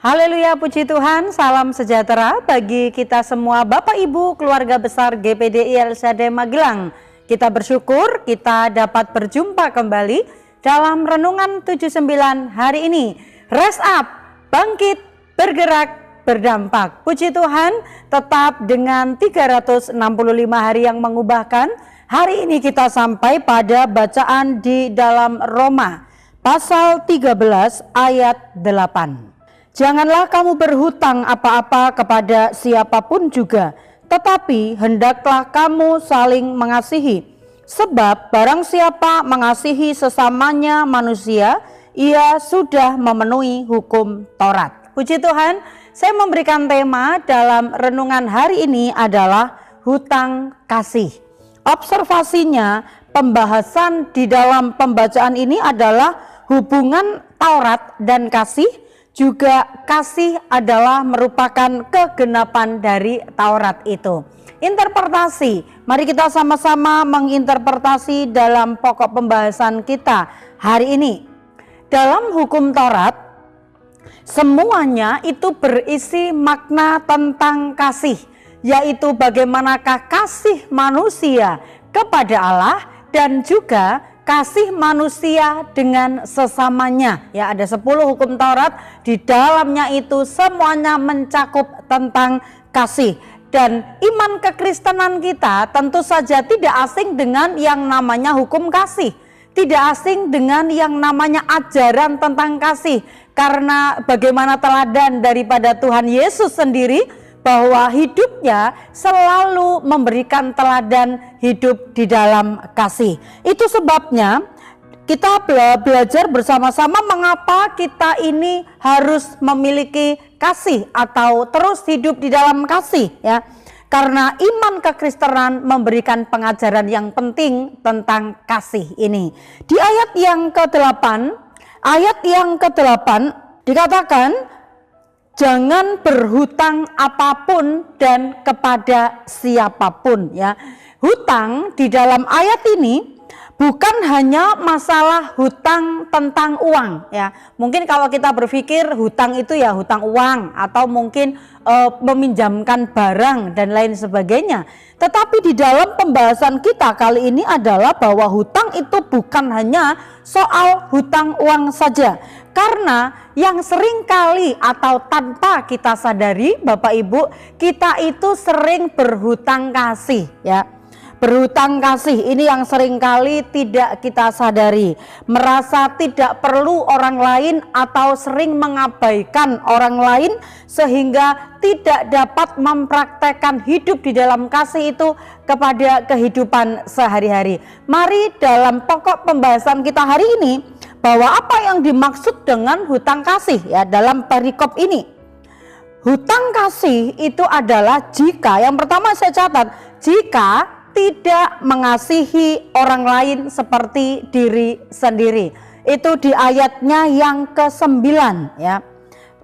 Haleluya, puji Tuhan, salam sejahtera bagi kita semua Bapak Ibu keluarga besar GPDI El Shaddai Magelang. Kita bersyukur kita dapat berjumpa kembali dalam Renungan 79 hari ini. Rise up, bangkit, bergerak, berdampak. Puji Tuhan, tetap dengan 365 hari yang mengubahkan. Hari ini kita sampai pada bacaan di dalam Roma pasal 13 ayat 8. Janganlah kamu berhutang apa-apa kepada siapapun juga, tetapi hendaklah kamu saling mengasihi. Sebab barang siapa mengasihi sesamanya manusia, ia sudah memenuhi hukum Taurat. Puji Tuhan, saya memberikan tema dalam renungan hari ini adalah hutang kasih. Observasinya, pembahasan di dalam pembacaan ini adalah hubungan Taurat dan kasih. Juga kasih adalah merupakan kegenapan dari Taurat itu. Interpretasi, mari kita sama-sama menginterpretasi dalam pokok pembahasan kita hari ini. Dalam hukum Taurat, semuanya itu berisi makna tentang kasih, yaitu bagaimanakah kasih manusia kepada Allah dan juga kasih manusia dengan sesamanya. Ya, ada 10 hukum Taurat, di dalamnya itu semuanya mencakup tentang kasih. Dan iman kekristenan kita tentu saja tidak asing dengan yang namanya hukum kasih. Tidak asing dengan yang namanya ajaran tentang kasih. Karena bagaimana teladan daripada Tuhan Yesus sendiri, bahwa hidupnya selalu memberikan teladan hidup di dalam kasih. Itu sebabnya kita belajar bersama-sama mengapa kita ini harus memiliki kasih atau terus hidup di dalam kasih, ya. Karena iman kekristenan memberikan pengajaran yang penting tentang kasih ini. Di ayat yang ke-8 dikatakan, jangan berhutang apapun dan kepada siapapun, ya. Hutang di dalam ayat ini bukan hanya masalah hutang tentang uang, ya. Mungkin kalau kita berpikir hutang itu ya hutang uang atau mungkin meminjamkan barang dan lain sebagainya. Tetapi di dalam pembahasan kita kali ini adalah bahwa hutang itu bukan hanya soal hutang uang saja. Karena yang sering kali atau tanpa kita sadari Bapak Ibu, kita itu sering berhutang kasih, ya. Berhutang kasih ini yang sering kali tidak kita sadari. Merasa tidak perlu orang lain atau sering mengabaikan orang lain sehingga tidak dapat mempraktekkan hidup di dalam kasih itu kepada kehidupan sehari-hari. Mari dalam pokok pembahasan kita hari ini, bahwa apa yang dimaksud dengan hutang kasih, ya, dalam perikop ini. Hutang kasih itu adalah jika, yang pertama saya catat, jika tidak mengasihi orang lain seperti diri sendiri. Itu di ayatnya yang ke-9, ya.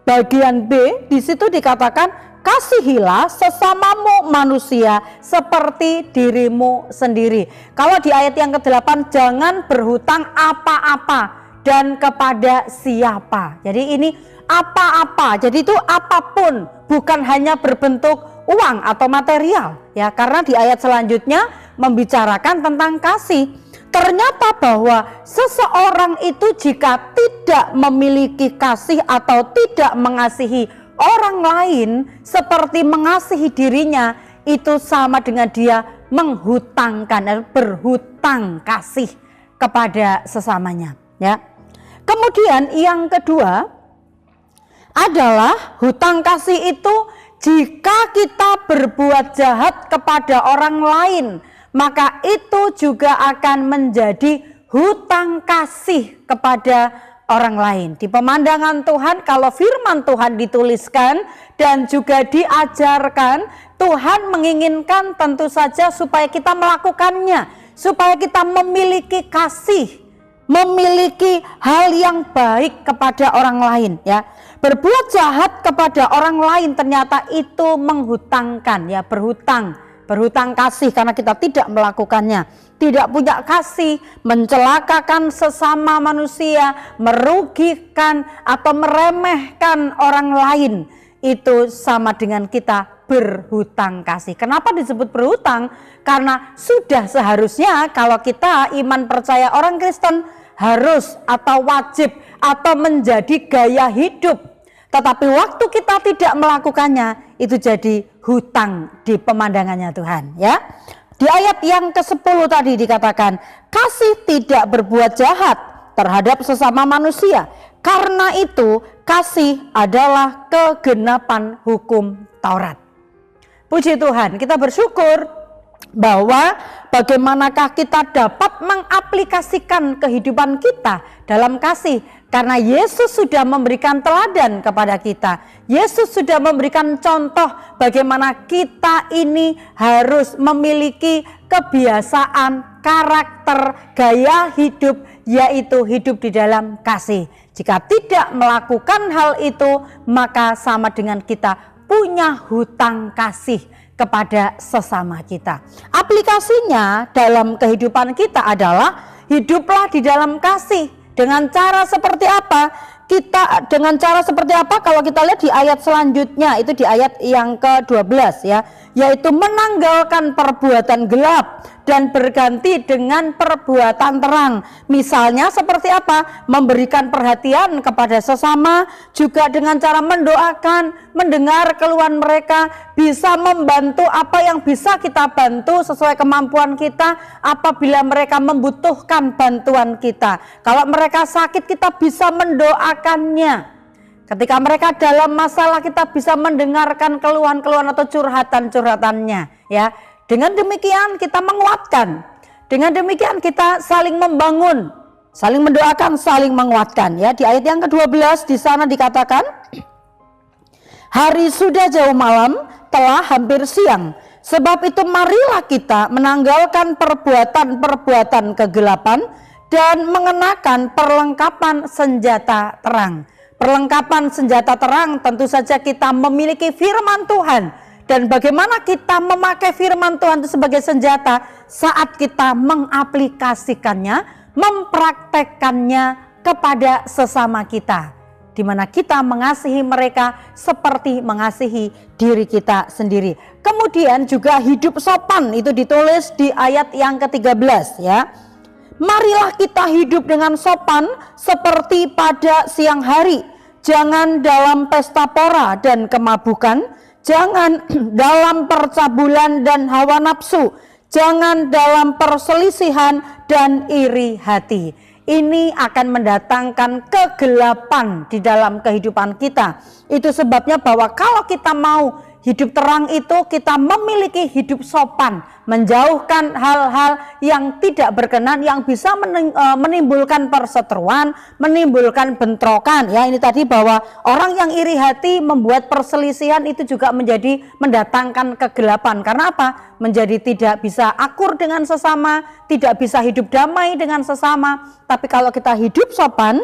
Bagian B di situ dikatakan, kasihilah sesamamu manusia seperti dirimu sendiri. Kalau di ayat yang ke-8, jangan berhutang apa-apa dan kepada siapa. Jadi ini apa-apa, jadi itu apapun, bukan hanya berbentuk uang atau material, ya. Karena di ayat selanjutnya membicarakan tentang kasih. Ternyata bahwa seseorang itu jika tidak memiliki kasih atau tidak mengasihi orang lain seperti mengasihi dirinya, itu sama dengan dia menghutangkan, berhutang kasih kepada sesamanya, ya. Kemudian yang kedua adalah hutang kasih itu jika kita berbuat jahat kepada orang lain, maka itu juga akan menjadi hutang kasih kepada orang lain. Di pemandangan Tuhan, kalau firman Tuhan dituliskan dan juga diajarkan, Tuhan menginginkan tentu saja supaya kita melakukannya, supaya kita memiliki kasih, memiliki hal yang baik kepada orang lain, ya. Berbuat jahat kepada orang lain ternyata itu menghutangkan, ya, berhutang berhutang kasih karena kita tidak melakukannya. Tidak punya kasih, mencelakakan sesama manusia, merugikan atau meremehkan orang lain, itu sama dengan kita berhutang kasih. Kenapa disebut berhutang? Karena sudah seharusnya kalau kita iman percaya orang Kristen harus atau wajib atau menjadi gaya hidup. Tetapi waktu kita tidak melakukannya, itu jadi hutang di pemandangannya Tuhan, ya. Di ayat yang ke-10 tadi dikatakan, kasih tidak berbuat jahat terhadap sesama manusia. Karena itu kasih adalah kegenapan hukum Taurat. Puji Tuhan, kita bersyukur bahwa bagaimanakah kita dapat mengaplikasikan kehidupan kita dalam kasih. Karena Yesus sudah memberikan teladan kepada kita. Yesus sudah memberikan contoh bagaimana kita ini harus memiliki kebiasaan, karakter, gaya hidup, yaitu hidup di dalam kasih. Jika tidak melakukan hal itu, maka sama dengan kita punya hutang kasih kepada sesama kita. Aplikasinya dalam kehidupan kita adalah hiduplah di dalam kasih. Dengan cara seperti apa? Kalau kita lihat di ayat selanjutnya, itu di ayat yang ke-12 ya, yaitu menanggalkan perbuatan gelap dan berganti dengan perbuatan terang. Misalnya seperti apa? Memberikan perhatian kepada sesama, juga dengan cara mendoakan, mendengar keluhan mereka, bisa membantu apa yang bisa kita bantu sesuai kemampuan kita apabila mereka membutuhkan bantuan kita. Kalau mereka sakit, kita bisa mendoakannya. Ketika mereka dalam masalah, kita bisa mendengarkan keluhan-keluhan atau curhatan-curhatannya, ya. Dengan demikian kita menguatkan. Dengan demikian kita saling membangun, saling mendoakan, saling menguatkan, ya. Di ayat yang ke-12 di sana dikatakan, hari sudah jauh malam, telah hampir siang. Sebab itu marilah kita menanggalkan perbuatan-perbuatan kegelapan dan mengenakan perlengkapan senjata terang. Perlengkapan senjata terang tentu saja kita memiliki firman Tuhan. Dan bagaimana kita memakai firman Tuhan itu sebagai senjata saat kita mengaplikasikannya, mempraktekkannya kepada sesama kita. Di mana kita mengasihi mereka seperti mengasihi diri kita sendiri. Kemudian juga hidup sopan, itu ditulis di ayat yang ke-13 ya. Marilah kita hidup dengan sopan seperti pada siang hari. Jangan dalam pesta pora dan kemabukan, jangan dalam percabulan dan hawa nafsu, jangan dalam perselisihan dan iri hati. Ini akan mendatangkan kegelapan di dalam kehidupan kita. Itu sebabnya bahwa kalau kita mau hidup terang itu, kita memiliki hidup sopan, menjauhkan hal-hal yang tidak berkenan, yang bisa menimbulkan perseteruan, menimbulkan bentrokan. Ya, ini tadi bahwa orang yang iri hati membuat perselisihan itu juga mendatangkan kegelapan. Karena apa? Menjadi tidak bisa akur dengan sesama, tidak bisa hidup damai dengan sesama. Tapi kalau kita hidup sopan,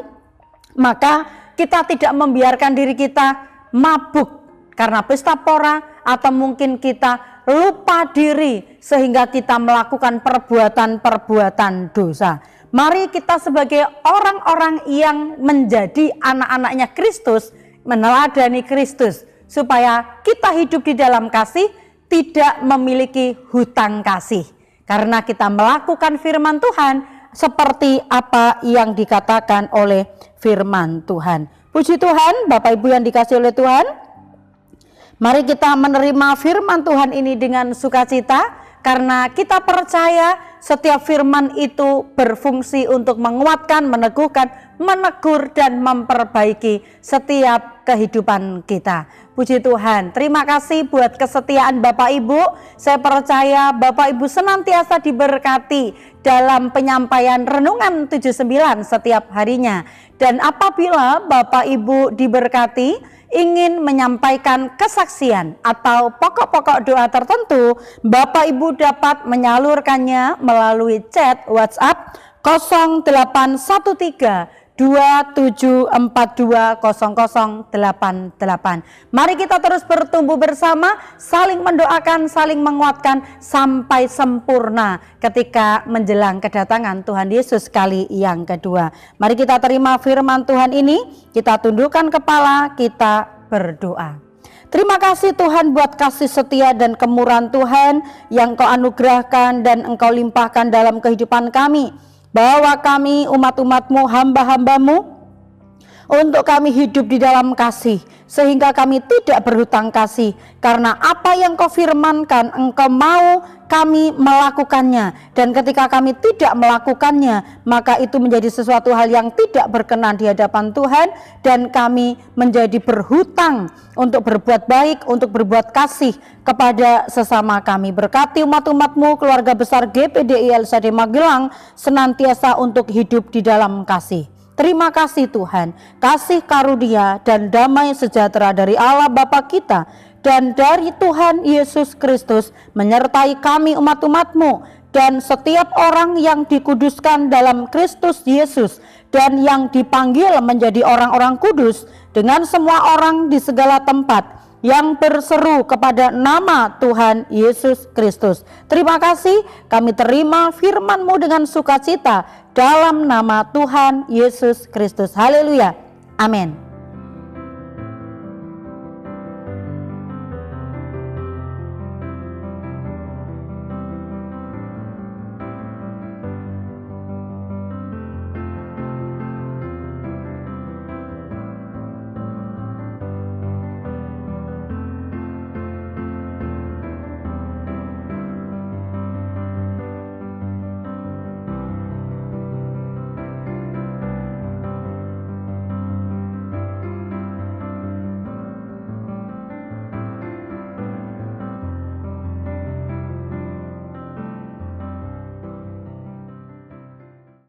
maka kita tidak membiarkan diri kita mabuk karena pesta pora, atau mungkin kita lupa diri sehingga kita melakukan perbuatan-perbuatan dosa. Mari kita sebagai orang-orang yang menjadi anak-anaknya Kristus, meneladani Kristus, supaya kita hidup di dalam kasih, tidak memiliki hutang kasih. Karena kita melakukan firman Tuhan seperti apa yang dikatakan oleh firman Tuhan. Puji Tuhan, Bapak Ibu yang dikasihi oleh Tuhan. Mari kita menerima firman Tuhan ini dengan sukacita, karena kita percaya setiap firman itu berfungsi untuk menguatkan, meneguhkan, menegur, dan memperbaiki setiap kehidupan kita. Puji Tuhan, terima kasih buat kesetiaan Bapak Ibu. Saya percaya Bapak Ibu senantiasa diberkati dalam penyampaian Renungan 79 setiap harinya. Dan apabila Bapak Ibu diberkati, ingin menyampaikan kesaksian atau pokok-pokok doa tertentu, Bapak Ibu dapat menyalurkannya melalui chat WhatsApp 0813 0742000088. Mari kita terus bertumbuh bersama, saling mendoakan, saling menguatkan sampai sempurna ketika menjelang kedatangan Tuhan Yesus kali yang kedua. Mari kita terima firman Tuhan ini, kita tundukkan kepala, kita berdoa. Terima kasih Tuhan buat kasih setia dan kemurahan Tuhan yang Engkau anugerahkan dan Engkau limpahkan dalam kehidupan kami, bahwa kami umat-umat-Mu, hamba-hamba-Mu, untuk kami hidup di dalam kasih, sehingga kami tidak berhutang kasih, karena apa yang Kau firmankan Engkau mau kami melakukannya, dan ketika kami tidak melakukannya, maka itu menjadi sesuatu hal yang tidak berkenan di hadapan Tuhan, dan kami menjadi berhutang untuk berbuat baik, untuk berbuat kasih kepada sesama kami. Berkati umat-umat-Mu, keluarga besar GPDI LSD Magelang, senantiasa untuk hidup di dalam kasih. Terima kasih Tuhan, kasih karunia dan damai sejahtera dari Allah Bapa kita dan dari Tuhan Yesus Kristus menyertai kami umat-umat-Mu dan setiap orang yang dikuduskan dalam Kristus Yesus dan yang dipanggil menjadi orang-orang kudus, dengan semua orang di segala tempat yang berseru kepada nama Tuhan Yesus Kristus. Terima kasih, kami terima firman-Mu dengan sukacita dalam nama Tuhan Yesus Kristus. Haleluya. Amin.